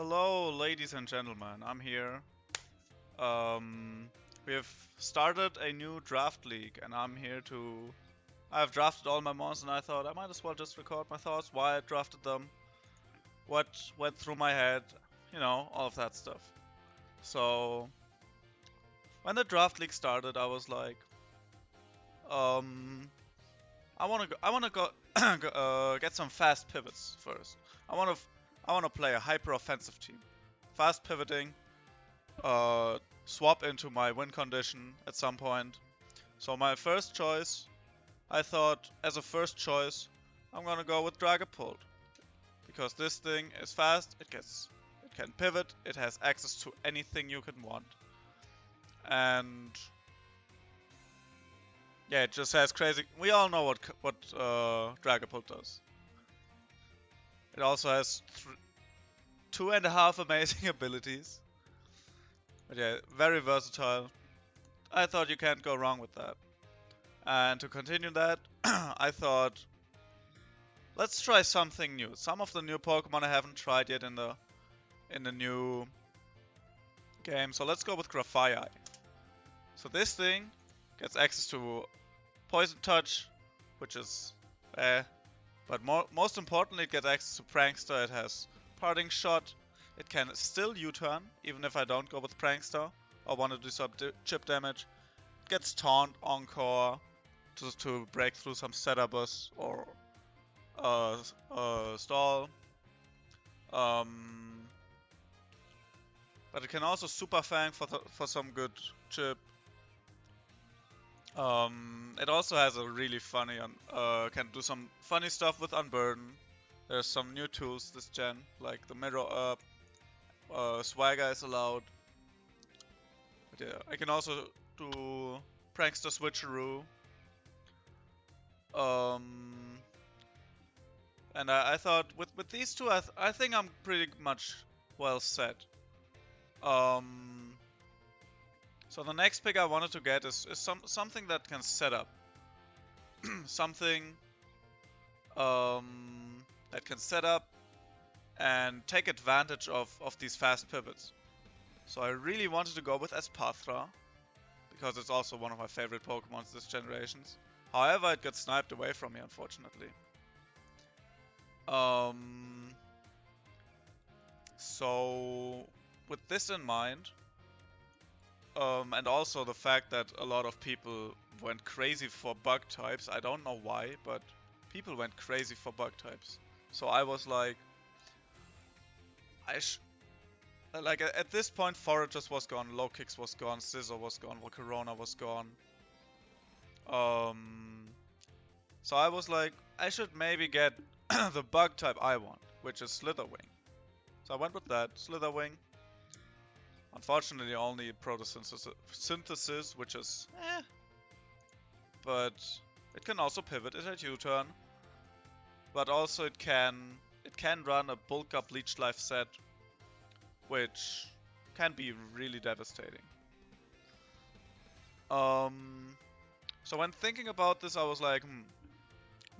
Hello, ladies and gentlemen. I'm here. We have started a new draft league, and I'm here to. I've drafted all my mons, and I thought I might as well just record my thoughts, why I drafted them, what went through my head, all of that stuff. So, when the draft league started, I was like, um, I wanna go get some fast pivots first. I wanna play a hyper offensive team, fast pivoting. Swap into my win condition at some point. So my first choice, I thought as a first choice, I'm gonna go with Dragapult. Because this thing is fast, it can pivot, it has access to anything you can want. And yeah, it just has crazy. We all know what Dragapult does. It also has 2.5 amazing abilities. But yeah, very versatile. I thought you can't go wrong with that. And to continue that, I thought, let's try something new. Some of the new Pokemon I haven't tried yet in the new game. So let's go with Grafaiai. So this thing gets access to Poison Touch, which is but most importantly, it gets access to Prankster. It has Parting Shot. It can still U-turn, even if I don't go with Prankster or want to do some chip damage. It gets Taunt, Encore, to break through some Seturbus or Stall. But it can also Super Fang for some good chip. It also has a really funny can do some funny stuff with Unburden. There's some new tools this gen, like the Mirror Up, Swagger is allowed. But yeah, I can also do Prankster Switcheroo. And I thought with these two, I think I'm pretty much well set. So the next pick I wanted to get is something that can set up. Something that can set up and take advantage of these fast pivots. So I really wanted to go with Espathra, because it's also one of my favorite Pokemons this generations. However, it got sniped away from me, unfortunately. So with this in mind, and also the fact that a lot of people went crazy for bug types, I don't know why, but people went crazy for bug types. So I was like, like at this point, Foragers was gone, Low Kicks was gone, Scizor was gone, Volcarona was gone. So I was like, I should maybe get the bug type I want, which is Slitherwing. So I went with that, Slitherwing. Unfortunately, only Photosynthesis, which is but it can also pivot it at U-turn. But also it can run a Bulk Up Leech Life set, which can be really devastating. So when thinking about this, I was like,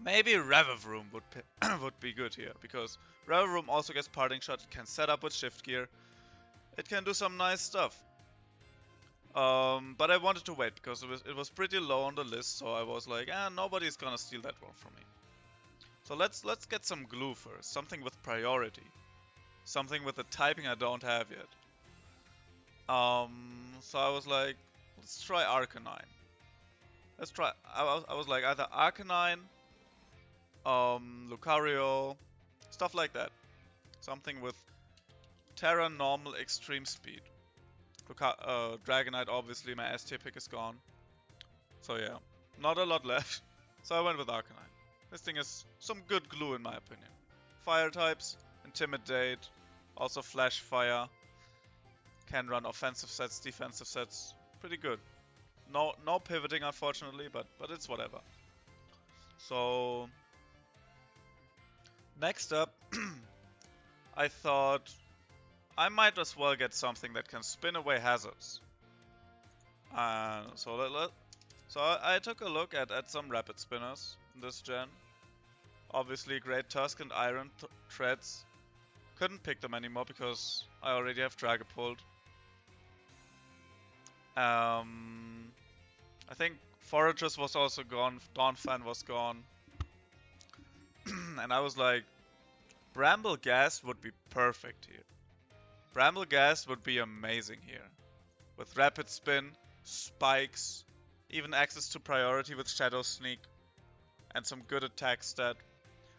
maybe Revavroom would be good here, because Revavroom also gets Parting Shot. It can set up with Shift Gear. It can do some nice stuff. But I wanted to wait because it was pretty low on the list, so I was like, nobody's gonna steal that one from me. So let's get some glue first, something with priority, something with a typing I don't have yet. So I was like, let's try Arcanine. Let's try. I was like either Arcanine, Lucario, stuff like that. Something with Terra, Normal, Extreme Speed. Dragonite, obviously, my ST pick is gone. So yeah, not a lot left. So I went with Arcanine. This thing is some good glue in my opinion. Fire types, Intimidate, also Flash Fire. Can run offensive sets, defensive sets. Pretty good. No pivoting unfortunately, but it's whatever. So next up, I thought I might as well get something that can spin away hazards. So I took a look at some rapid spinners in this gen. Obviously, Great Tusk and Iron Treads Couldn't pick them anymore because I already have Dragapult. I think Foragers was also gone, Dawnfan was gone. And I was like, Bramble Gas would be perfect here. Bramble Gas would be amazing here. With Rapid Spin, Spikes, even access to priority with Shadow Sneak, and some good attack stat.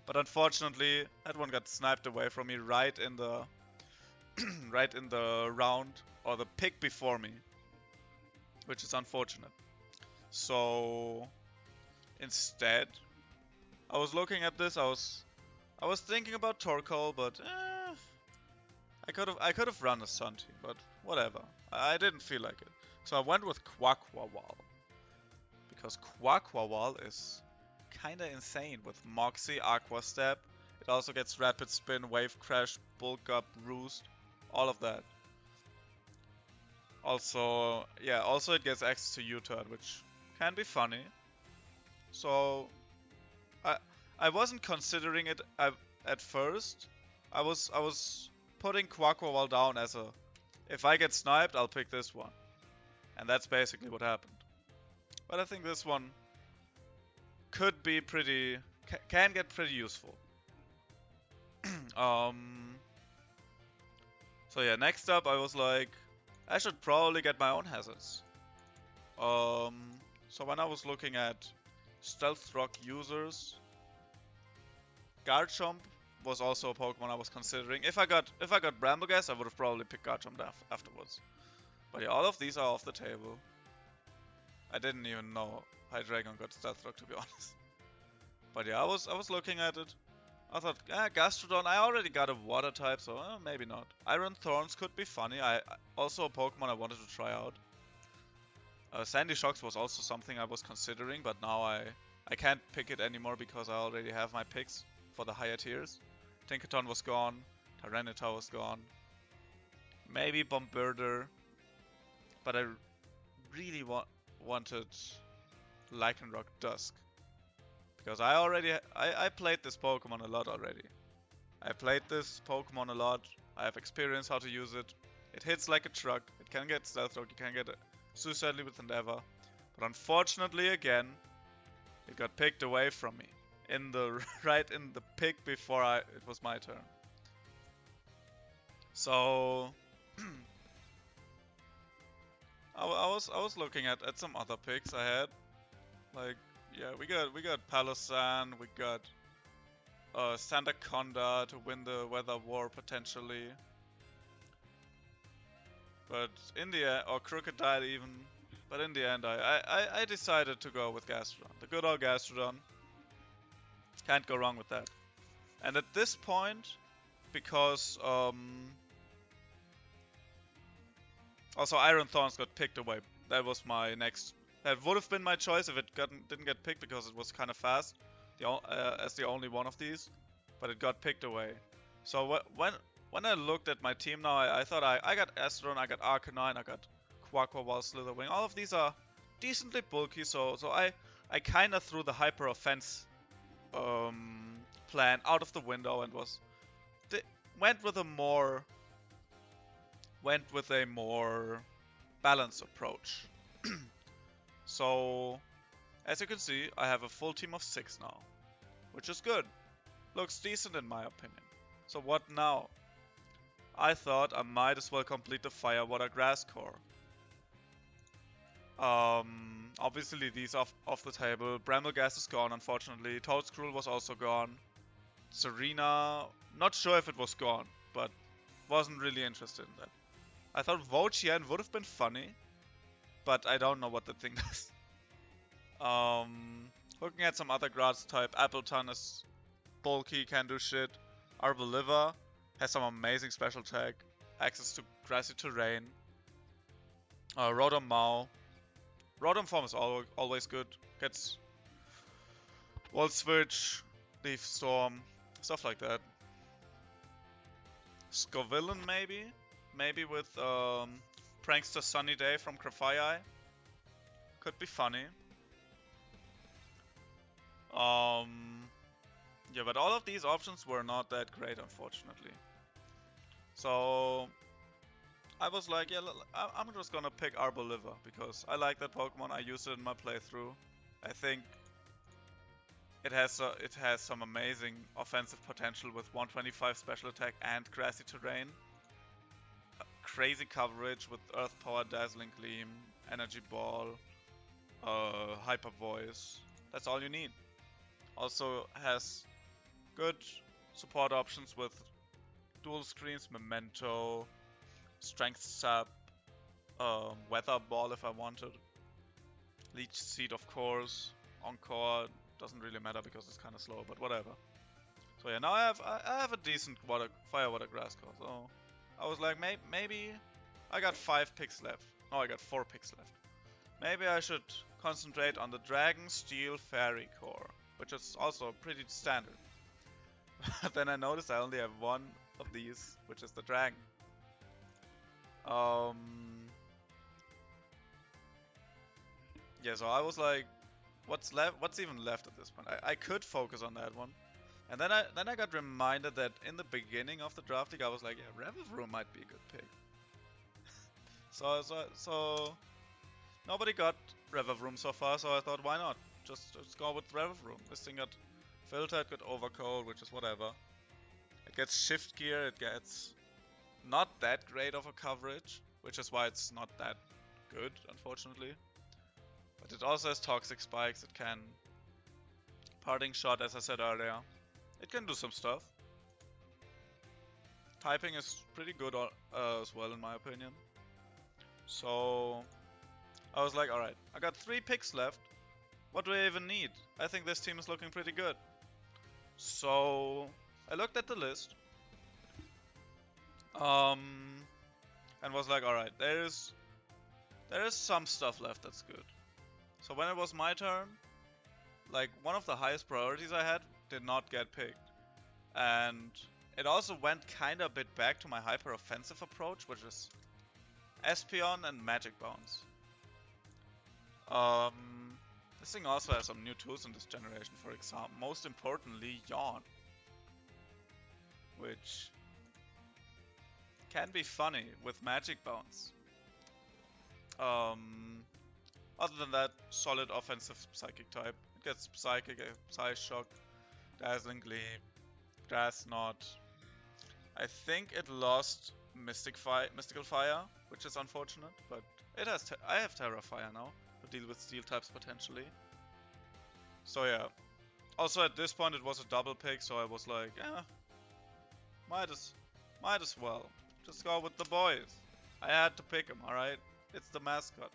But unfortunately, that one got sniped away from me right in the right in the round, or the pick before me, which is unfortunate. So instead, I was looking at this. I was thinking about Torkoal, but I could have run a Sunty, but whatever. I didn't feel like it. So I went with Quaquawal. Because Quaquawal is kinda insane with Moxie, Aqua Step. It also gets Rapid Spin, Wave Crash, Bulk Up, Roost, all of that. Also, yeah, also it gets access to U-Turn, which can be funny. So I wasn't considering it at first. I was putting Quaquawal down as a, if I get sniped, I'll pick this one. And that's basically what happened. But I think this one could be pretty, can get pretty useful. So yeah, next up I was like, I should probably get my own hazards. So when I was looking at Stealth Rock users, Garchomp was also a Pokemon I was considering. If I got Bramblegas, I would have probably picked Garchomp afterwards. But yeah, all of these are off the table. I didn't even know Hydreigon got Stealth Rock, to be honest. But yeah, I was looking at it. I thought, Gastrodon, I already got a water type, so maybe not. Iron Thorns could be funny. Also a Pokemon I wanted to try out. Sandy Shocks was also something I was considering, but now I can't pick it anymore because I already have my picks for the higher tiers. Tinkaton was gone. Tyranitar was gone. Maybe Bombardier. But I really wanted Lycanroc Dusk. Because I played this Pokemon a lot already. I played this Pokemon a lot. I have experience how to use it. It hits like a truck. It can get Stealth Rock. You can get Suicide Leap with Endeavor. But unfortunately, again, it got picked away from me. Right in the pick before it was my turn. So I was looking at some other picks I had. Like, yeah, we got Palosan, we got Sandaconda to win the Weather War potentially. But in the end, or Crocodile even. But in the end, I decided to go with Gastrodon. The good old Gastrodon. Can't go wrong with that. And at this point, because also Iron Thorns got picked away. That was my next. That would have been my choice if it didn't get picked because it was kind of fast, as the only one of these. But it got picked away. So when I looked at my team now, I thought I got Astrodon, I got Arcanine, I got Quaquawal, Slitherwing. All of these are decently bulky, so I kind of threw the Hyper Offense plan out of the window and went with a more balanced approach. So as you can see, I have a full team of 6 now, which is good. Looks decent in my opinion. So what now? I thought I might as well complete the Fire, Water, Grass core. Obviously these off the table. Bramblegas is gone, unfortunately. Toadscruel was also gone. Serena, not sure if it was gone, but wasn't really interested in that. I thought Vochian would have been funny, but I don't know what the thing does. Looking at some other grass type, Appleton is bulky, can do shit. Arboliva has some amazing special tag, access to grassy terrain. Rotom Mao. Rotom form is always good. Gets Volt Switch, Leaf Storm, stuff like that. Scovillain maybe? Maybe with Prankster Sunny Day from Grafaiai. Could be funny. Yeah, but all of these options were not that great, unfortunately. So I was like, yeah, I'm just gonna pick Arboliver because I like that Pokemon. I used it in my playthrough. I think it has some amazing offensive potential with 125 special attack and grassy terrain. Crazy coverage with Earth Power, Dazzling Gleam, Energy Ball, Hyper Voice. That's all you need. Also has good support options with dual screens, Memento, Strength Sap, Weather Ball if I wanted. Leech Seed, of course. Encore doesn't really matter because it's kind of slow, but whatever. So yeah, now I have a decent fire water grass core. So I was like, maybe I got 5 picks left. No, I got 4 picks left. Maybe I should concentrate on the Dragon Steel Fairy core, which is also pretty standard. But then I noticed I only have one of these, which is the Dragon. Yeah, so I was like, what's left? What's even left at this point? I could focus on that one. And then I got reminded that in the beginning of the draft league I was like, yeah, Revivroom might be a good pick. So nobody got Revivroom so far, so I thought, why not? Just go with Revivroom. This thing got filtered, got overcoat, which is whatever. It gets shift gear, it gets not that great of a coverage, which is why it's not that good, unfortunately. But it also has toxic spikes, it can parting shot, as I said earlier. It can do some stuff. Typing is pretty good as well in my opinion. So I was like, alright, I got 3 picks left. What do I even need? I think this team is looking pretty good. So I looked at the list. And was like, alright, there is some stuff left that's good. So when it was my turn, like one of the highest priorities I had did not get picked. And it also went kinda a bit back to my hyper offensive approach, which is Espeon and Magic Bounce. This thing also has some new tools in this generation, for example, most importantly, Yawn. Which can be funny with Magic Bounce. Other than that, solid offensive Psychic type. It gets Psychic, Psyshock, Dazzling Gleam, Grass Knot. I think it lost Mystical Fire, which is unfortunate, but it has. I have Terra Fire now to deal with Steel types potentially. So yeah. Also at this point it was a double pick, so I was like, yeah, might as well. Just go with the boys. I had to pick him, alright? It's the mascot.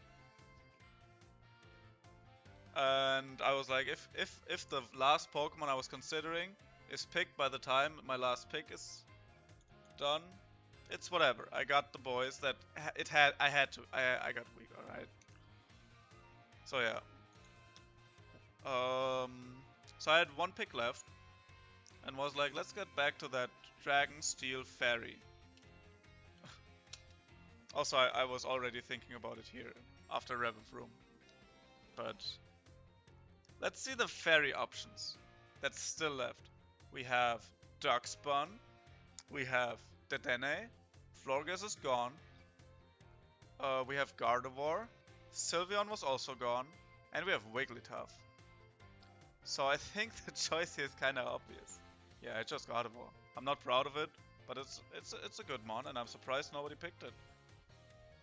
And I was like, if the last Pokemon I was considering is picked by the time my last pick is done, it's whatever. I got the boys that I got weak, alright? So yeah. So I had 1 pick left and was like, let's get back to that Dragon Steel Fairy. Also, I was already thinking about it here after Revivroom. But let's see the fairy options that's still left. We have Darkspawn, we have Dedenne, Florges is gone, we have Gardevoir, Sylveon was also gone, and we have Wigglytuff. So I think the choice here is kinda obvious. Yeah, I chose Gardevoir. I'm not proud of it, but it's a good mon, and I'm surprised nobody picked it.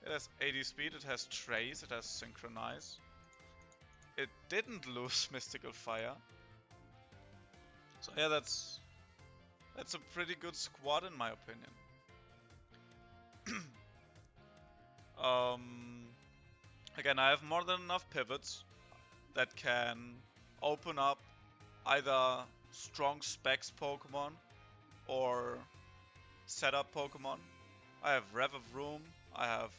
It has 80 speed, it has Trace, it has Synchronize. It didn't lose Mystical Fire. So yeah, that's a pretty good squad in my opinion. Again, I have more than enough pivots that can open up either strong specs Pokemon or setup Pokemon. I have Revivroom, I have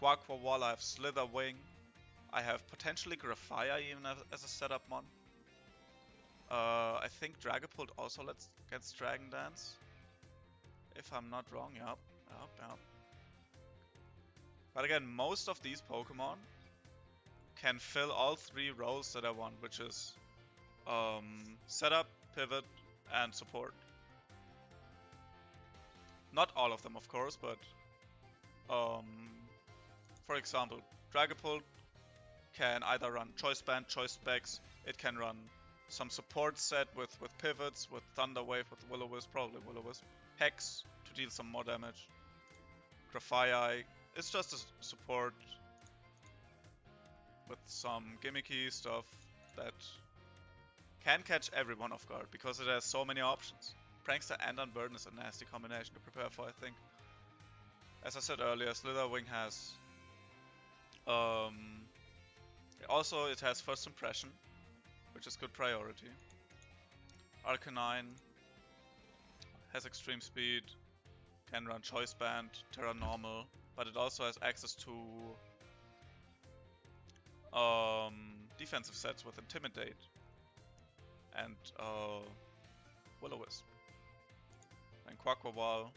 Quaquaval, I have Slitherwing, I have potentially Grafia even as a setup mon. I think Dragapult also gets Dragon Dance. If I'm not wrong, yep. But again, most of these Pokemon can fill all 3 roles that I want, which is setup, pivot, and support. Not all of them, of course, but for example, Dragapult can either run Choice Band, Choice Specs, it can run some support set with pivots, with Thunder Wave, with Will-O-Wisp, probably Will-O-Wisp, Hex to deal some more damage, Grafaiai, it's just a support with some gimmicky stuff that can catch everyone off guard because it has so many options. Prankster and Unburden is a nasty combination to prepare for, I think. As I said earlier, Slitherwing has also it has First Impression, which is good priority. Arcanine has extreme speed, can run Choice Band, Terra Normal, but it also has access to defensive sets with Intimidate and Will-O-Wisp. And Quaquaval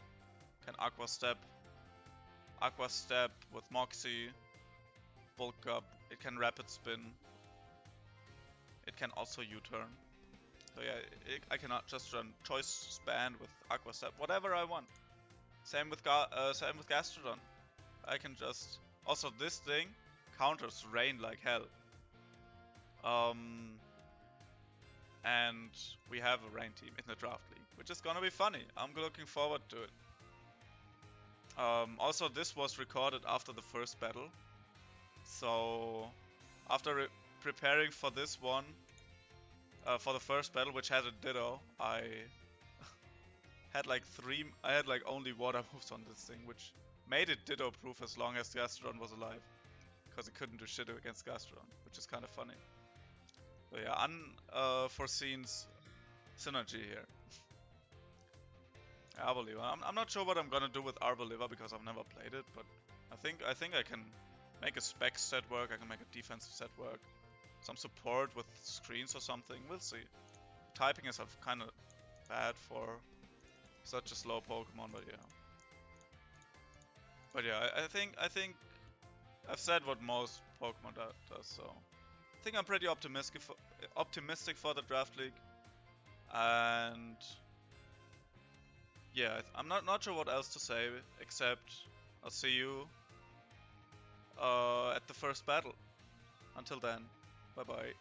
can Aqua Step with Moxie, Bulk Up, it can Rapid Spin, it can also U-Turn. So yeah, I cannot just run Choice Band with Aqua Step, whatever I want. Same with Gastrodon. I can just... Also this thing counters Rain like hell. And we have a Rain team in the draft league, which is gonna be funny. I'm looking forward to it. Also, this was recorded after the first battle. So, after preparing for this one, for the first battle, which had a Ditto, I had like only water moves on this thing, which made it Ditto proof as long as Gastrodon was alive. Because it couldn't do shit against Gastrodon, which is kind of funny. So yeah, unforeseen synergy here. Arboliva. I'm not sure what I'm gonna do with Arboliva because I've never played it, but I think I can make a spec set work, I can make a defensive set work. Some support with screens or something, we'll see. Typing is kind of bad for such a slow Pokemon, but yeah. But yeah, I think I've said what most Pokemon does, so I think I'm pretty optimistic for the draft league. And yeah, I'm not sure what else to say except I'll see you at the first battle. Until then, bye bye.